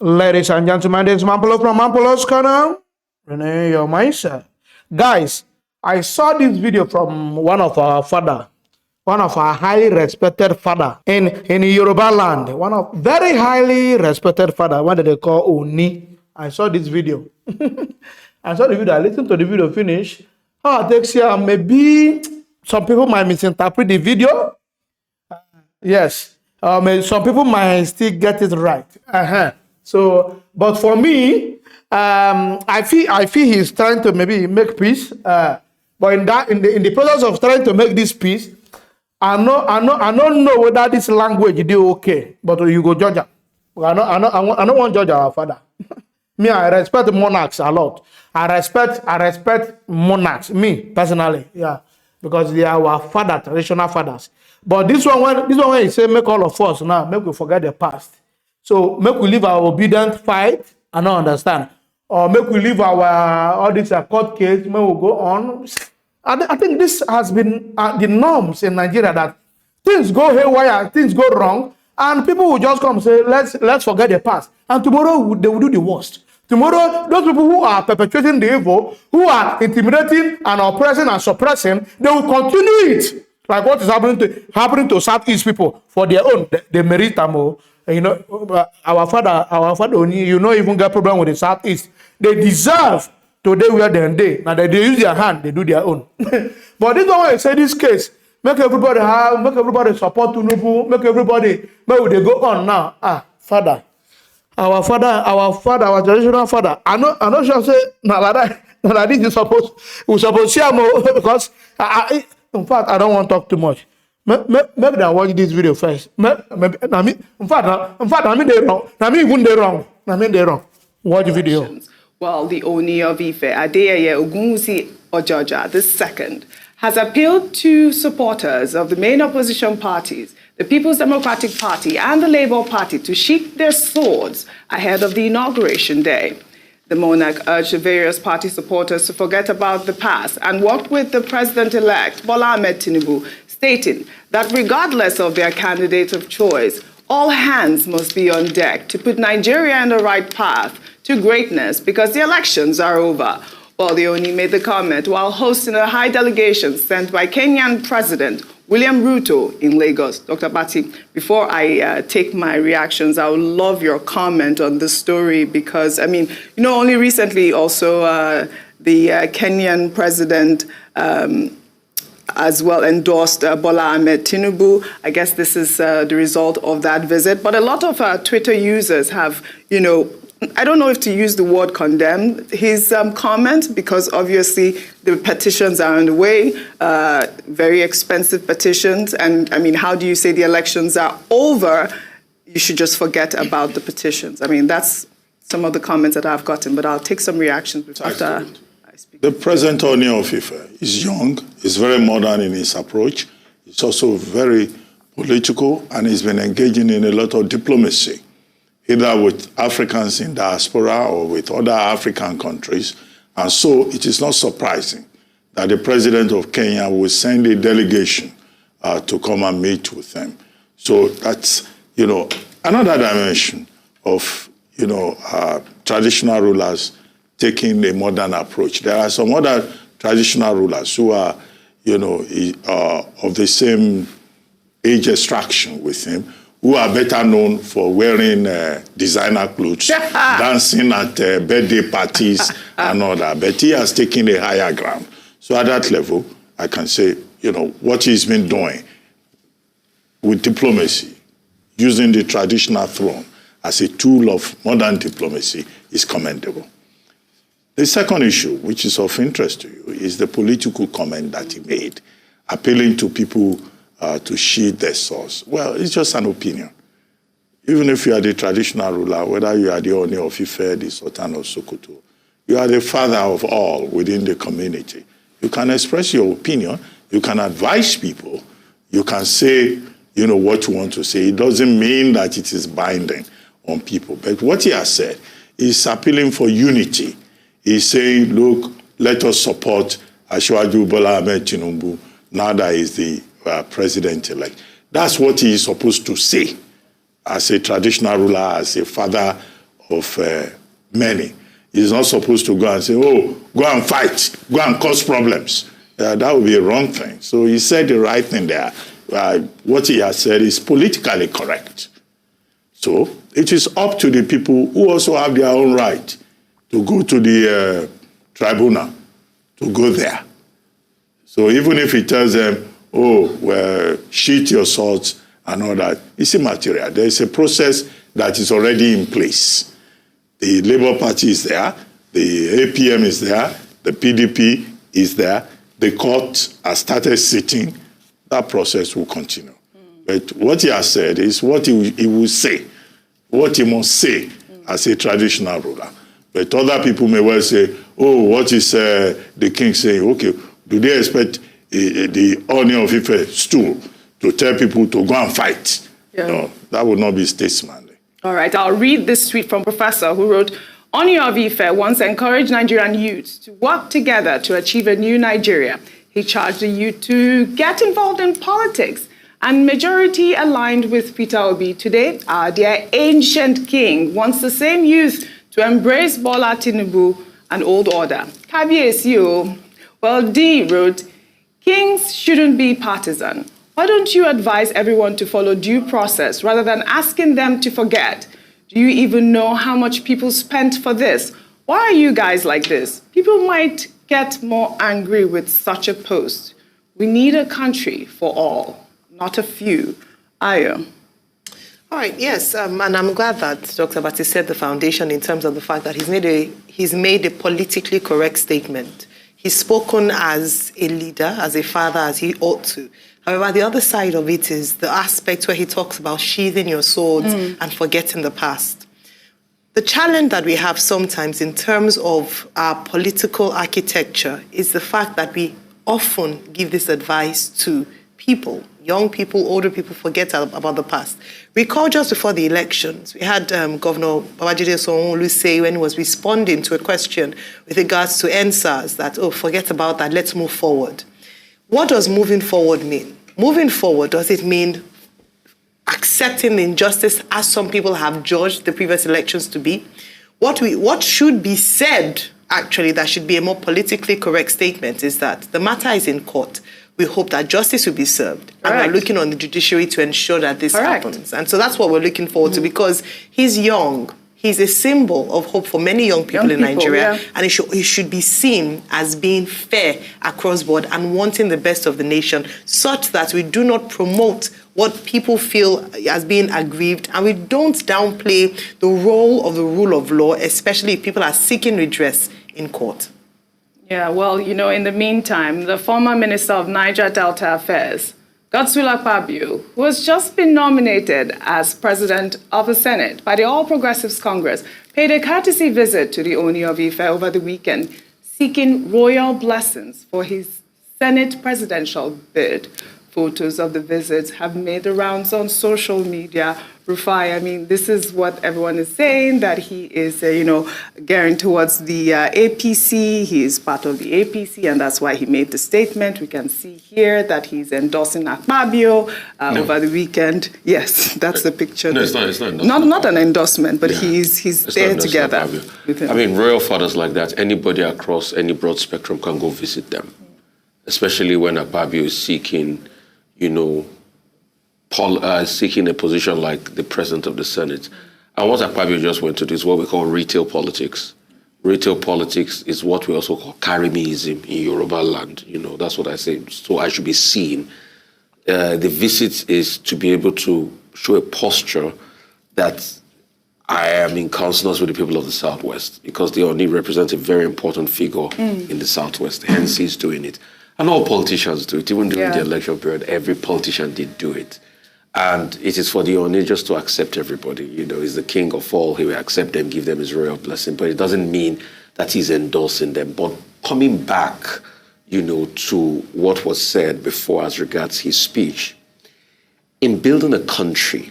Ladies and gentlemen, this is Mampolo from Mampolo's Canal. Renee, your mindset. Guys, I saw this video from one of our father, one of our highly respected father in Yoruba land, one of very highly respected father, what do they call Ooni. I saw this video. I saw the video, I listened to the video finish. How it takes here, maybe some people might misinterpret the video. Yes. Some people might still get it right. So, but for me, I feel he's trying to maybe make peace. But in the process of trying to make this peace, I don't know whether this language do okay. But you go judge. I don't want to judge our father. Me, I respect monarchs a lot. I respect monarchs. Me personally, yeah, because they are our father, traditional fathers. But this one, when he say make all of us now, make we forget the past. So make we leave our obedient fight. I don't understand. Or make we leave our all this court case. May we go on. I think this has been the norms in Nigeria, that things go haywire, things go wrong, and people will just come and say, let's forget the past. And tomorrow they will do the worst. Tomorrow, those people who are perpetrating the evil, who are intimidating and oppressing and suppressing, they will continue it. Like what is happening to Southeast people for their own. They merit them. You know, our father, Ooni, you know, even get problem with the Southeast. They deserve today where they. Now they use their hand, they do their own. But this one, I say this case, make everybody support Tinubu, make they go on now. Father. Our traditional father. I know sure say like this we supposed see him because in fact I don't want to talk too much. Maybe I watch this video first. In fact, I mean they wrong. I mean even they wrong. Watch the video. Well, the Ooni of Ife, Adeyeye Ogunwusi Ojoja, the second, has appealed to supporters of the main opposition parties, the People's Democratic Party and the Labour Party, to sheath their swords ahead of the inauguration day. The monarch urged the various party supporters to forget about the past and work with the president-elect, Bola Ahmed Tinubu, stating that regardless of their candidate of choice, all hands must be on deck to put Nigeria on the right path to greatness because the elections are over. Well, the Ooni made the comment while hosting a high delegation sent by Kenyan President William Ruto in Lagos. Dr. Bati, before I take my reactions, I would love your comment on this story because, I mean, you know, only recently also the Kenyan president as well endorsed Bola Ahmed Tinubu. I guess this is the result of that visit. But a lot of Twitter users have, you know, I don't know if to use the word condemn his comment because obviously the petitions are on the way, very expensive petitions. And I mean, how do you say the elections are over? You should just forget about the petitions. I mean, that's some of the comments that I've gotten, but I'll take some reactions after I speak. The present Ooni of Ife is young, is very modern in his approach. He's also very political and he's been engaging in a lot of diplomacy, either with Africans in diaspora or with other African countries. And so it is not surprising that the president of Kenya will send a delegation to come and meet with them. So that's, you know, another dimension of, you know, traditional rulers taking a modern approach. There are some other traditional rulers who are, you know, of the same age extraction with him, who are better known for wearing designer clothes, dancing at birthday parties and all that. But he has taken a higher ground. So at that level, I can say, you know, what he's been doing with diplomacy, using the traditional throne as a tool of modern diplomacy is commendable. The second issue, which is of interest to you, is the political comment that he made, appealing to people to sheath their swords. Well, it's just an opinion. Even if you are the traditional ruler, whether you are the Ooni of Ife, the Sultan of Sokoto, you are the father of all within the community. You can express your opinion. You can advise people. You can say, you know, what you want to say. It doesn't mean that it is binding on people. But what he has said is appealing for unity. He's saying, look, let us support Asiwaju Bola Ahmed Tinubu now that he's the president-elect. That's what he is supposed to say as a traditional ruler, as a father of many. He's not supposed to go and say, oh, go and fight, go and cause problems. That would be a wrong thing. So he said the right thing there. What he has said is politically correct. So it is up to the people who also have their own right to go to the tribunal, to go there. So even if he tells them, oh, well, sheath your swords and all that, it's immaterial. There is a process that is already in place. The Labour Party is there, the APM is there, the PDP is there, the court has started sitting. That process will continue. But what he has said is what he will say, what he must say as a traditional ruler. But other people may well say, oh, what is the king saying? Okay, do they expect the Ooni of Ife stool to tell people to go and fight? Yeah. No, that would not be statesmanly. All right, I'll read this tweet from Professor who wrote, Ooni of Ife once encouraged Nigerian youths to work together to achieve a new Nigeria. He charged the youth to get involved in politics, and majority aligned with Peter Obi. Today, our dear ancient king wants the same youth to embrace Bola Tinubu and old order. Kabiyesi, well, D wrote, kings shouldn't be partisan. Why don't you advise everyone to follow due process rather than asking them to forget? Do you even know how much people spent for this? Why are you guys like this? People might get more angry with such a post. We need a country for all, not a few. Ayo. All right, yes, and I'm glad that Dr. Bati said the foundation in terms of the fact that he's made a politically correct statement. He's spoken as a leader, as a father, as he ought to. However, the other side of it is the aspect where he talks about sheathing your swords and forgetting the past. The challenge that we have sometimes in terms of our political architecture is the fact that we often give this advice to people, young people, older people, forget about the past. Recall just before the elections, we had Governor Babajide Sanwo-Olu say when he was responding to a question with regards to NSAS that, oh, forget about that, let's move forward. What does moving forward mean? Moving forward, does it mean accepting the injustice as some people have judged the previous elections to be? What should be said, actually, that should be a more politically correct statement is that the matter is in court. We hope that justice will be served. And we're looking on the judiciary to ensure that this happens. And so that's what we're looking forward to, because he's young. He's a symbol of hope for many young people in Nigeria. And he should be seen as being fair across board and wanting the best of the nation, such that we do not promote what people feel as being aggrieved, and we don't downplay the role of the rule of law, especially if people are seeking redress in court. Yeah, well, you know, in the meantime, the former Minister of Niger Delta Affairs, Godswill Akpabio, who has just been nominated as President of the Senate by the All Progressives Congress, paid a courtesy visit to the Ooni of Ife over the weekend, seeking royal blessings for his Senate presidential bid. Photos of the visits have made the rounds on social media. Rufai, I mean, this is what everyone is saying, that he is, gearing towards the APC. He is part of the APC, and that's why he made the statement. We can see here that he's endorsing Akpabio over the weekend. Yes, that's the picture. No, it's not. Not an endorsement, but he's there together with him. I mean, royal fathers like that, anybody across any broad spectrum can go visit them, especially when Akpabio is seeking seeking a position like the President of the Senate. And what Akpabio just went to do is what we call retail politics. Retail politics is what we also call Karimism in Yoruba land. That's what I say. So I should be seen. The visit is to be able to show a posture that I am in consonance with the people of the Southwest, because the Ooni represents a very important figure in the Southwest. Hence, he's doing it. And all politicians do it. Even during the election period, every politician did do it. And it is for the Ooni just to accept everybody. He's the king of all. He will accept them, give them his royal blessing. But it doesn't mean that he's endorsing them. But coming back, to what was said before as regards his speech, in building a country,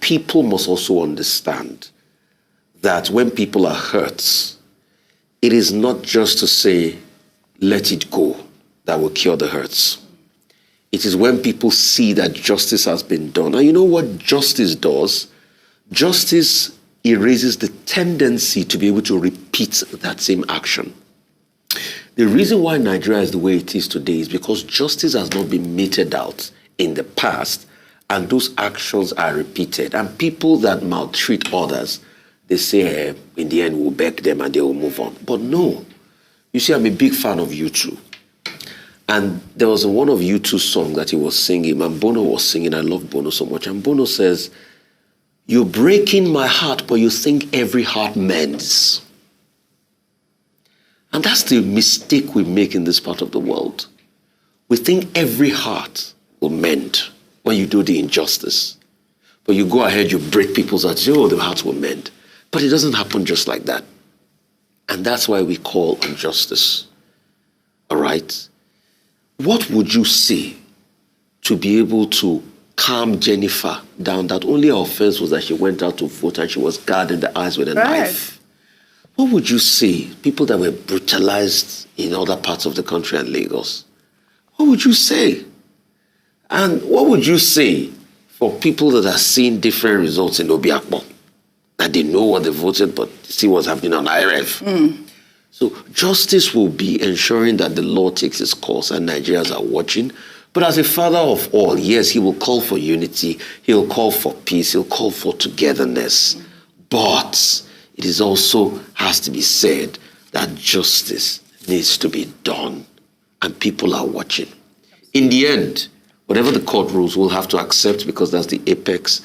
people must also understand that when people are hurt, it is not just to say, let it go, that will cure the hurts. It is when people see that justice has been done. And you know what justice does? Justice it raises the tendency to be able to repeat that same action. The reason why Nigeria is the way it is today is because justice has not been meted out in the past, and those actions are repeated. And people that maltreat others, they say, in the end, we'll beg them and they will move on. But no. You see, I'm a big fan of U2. And there was one of U2's song that he was singing, and Bono was singing. I love Bono so much. And Bono says, "You're breaking my heart, but you think every heart mends." And that's the mistake we make in this part of the world. We think every heart will mend when you do the injustice. But you go ahead, you break people's hearts, oh, the hearts will mend. But it doesn't happen just like that. And that's why we call on justice. All right? What would you say to be able to calm Jennifer down? That only her offense was that she went out to vote and she was guarding the eyes with a knife. What would you say? People that were brutalized in other parts of the country and Lagos. What would you say? And what would you say for people that are seeing different results in Obiakpo? That they know what they voted, but see what's happening on IRF. So justice will be ensuring that the law takes its course and Nigerians are watching. But as a father of all, yes, he will call for unity. He'll call for peace. He'll call for togetherness. But it is also has to be said that justice needs to be done. And people are watching. In the end, whatever the court rules, we'll have to accept because that's the apex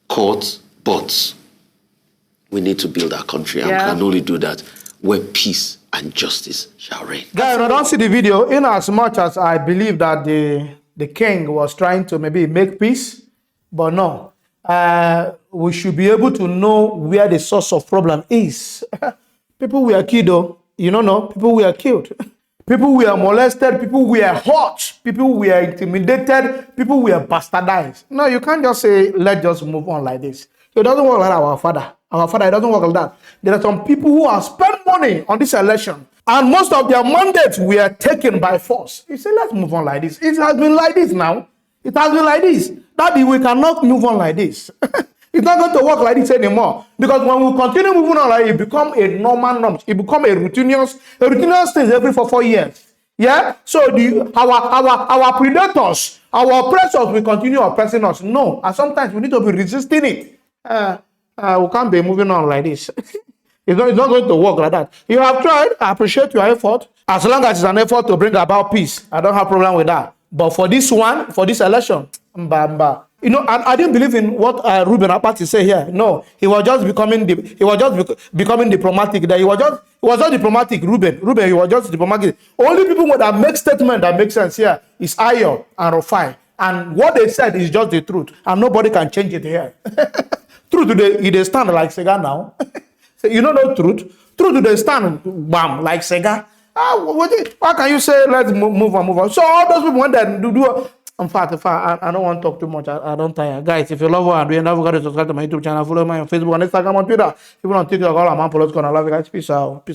court. But we need to build our country and we can only do that where peace and justice shall reign. Guys, I don't see the video in as much as I believe that the king was trying to maybe make peace, but no. We should be able to know where the source of problem is. People were killed, though. You don't know, people were killed. People were molested, people were hurt, people were intimidated, people were bastardized. No, you can't just say, let's just move on like this. It doesn't work like our father. Our father, it doesn't work like that. There are some people who have spent money on this election, and most of their mandates were taken by force. You say, let's move on like this. It has been like this now. It has been like this. Daddy, we cannot move on like this. It's not going to work like this anymore. Because when we continue moving on like it become a normal norm. It become a routinous thing every 4 years. Yeah? So our predators, our oppressors will continue oppressing us. No. And sometimes we need to be resisting it. We can't be moving on like this. It's not going to work like that. You have tried. I appreciate your effort. As long as it's an effort to bring about peace, I don't have a problem with that. But for this one, for this election, you know, I didn't believe in what Ruben Apati said here. No, he was just becoming diplomatic. That he was just diplomatic. Ruben, he was just diplomatic. Only people that make statement that make sense here is Ayo and Rufai, and what they said is just the truth, and nobody can change it here. Truth today, they stand like Sega now. So you know the truth. Truth today stand bam like Sega. Why can you say let's move on? So all those people want that do. In fact, I don't want to talk too much. I don't tire. Guys, if you love what I'm doing, don't forget to subscribe to my YouTube channel. Follow me on Facebook and Instagram, on Twitter. Even on TikTok, all I'm on. I love you guys. Peace out.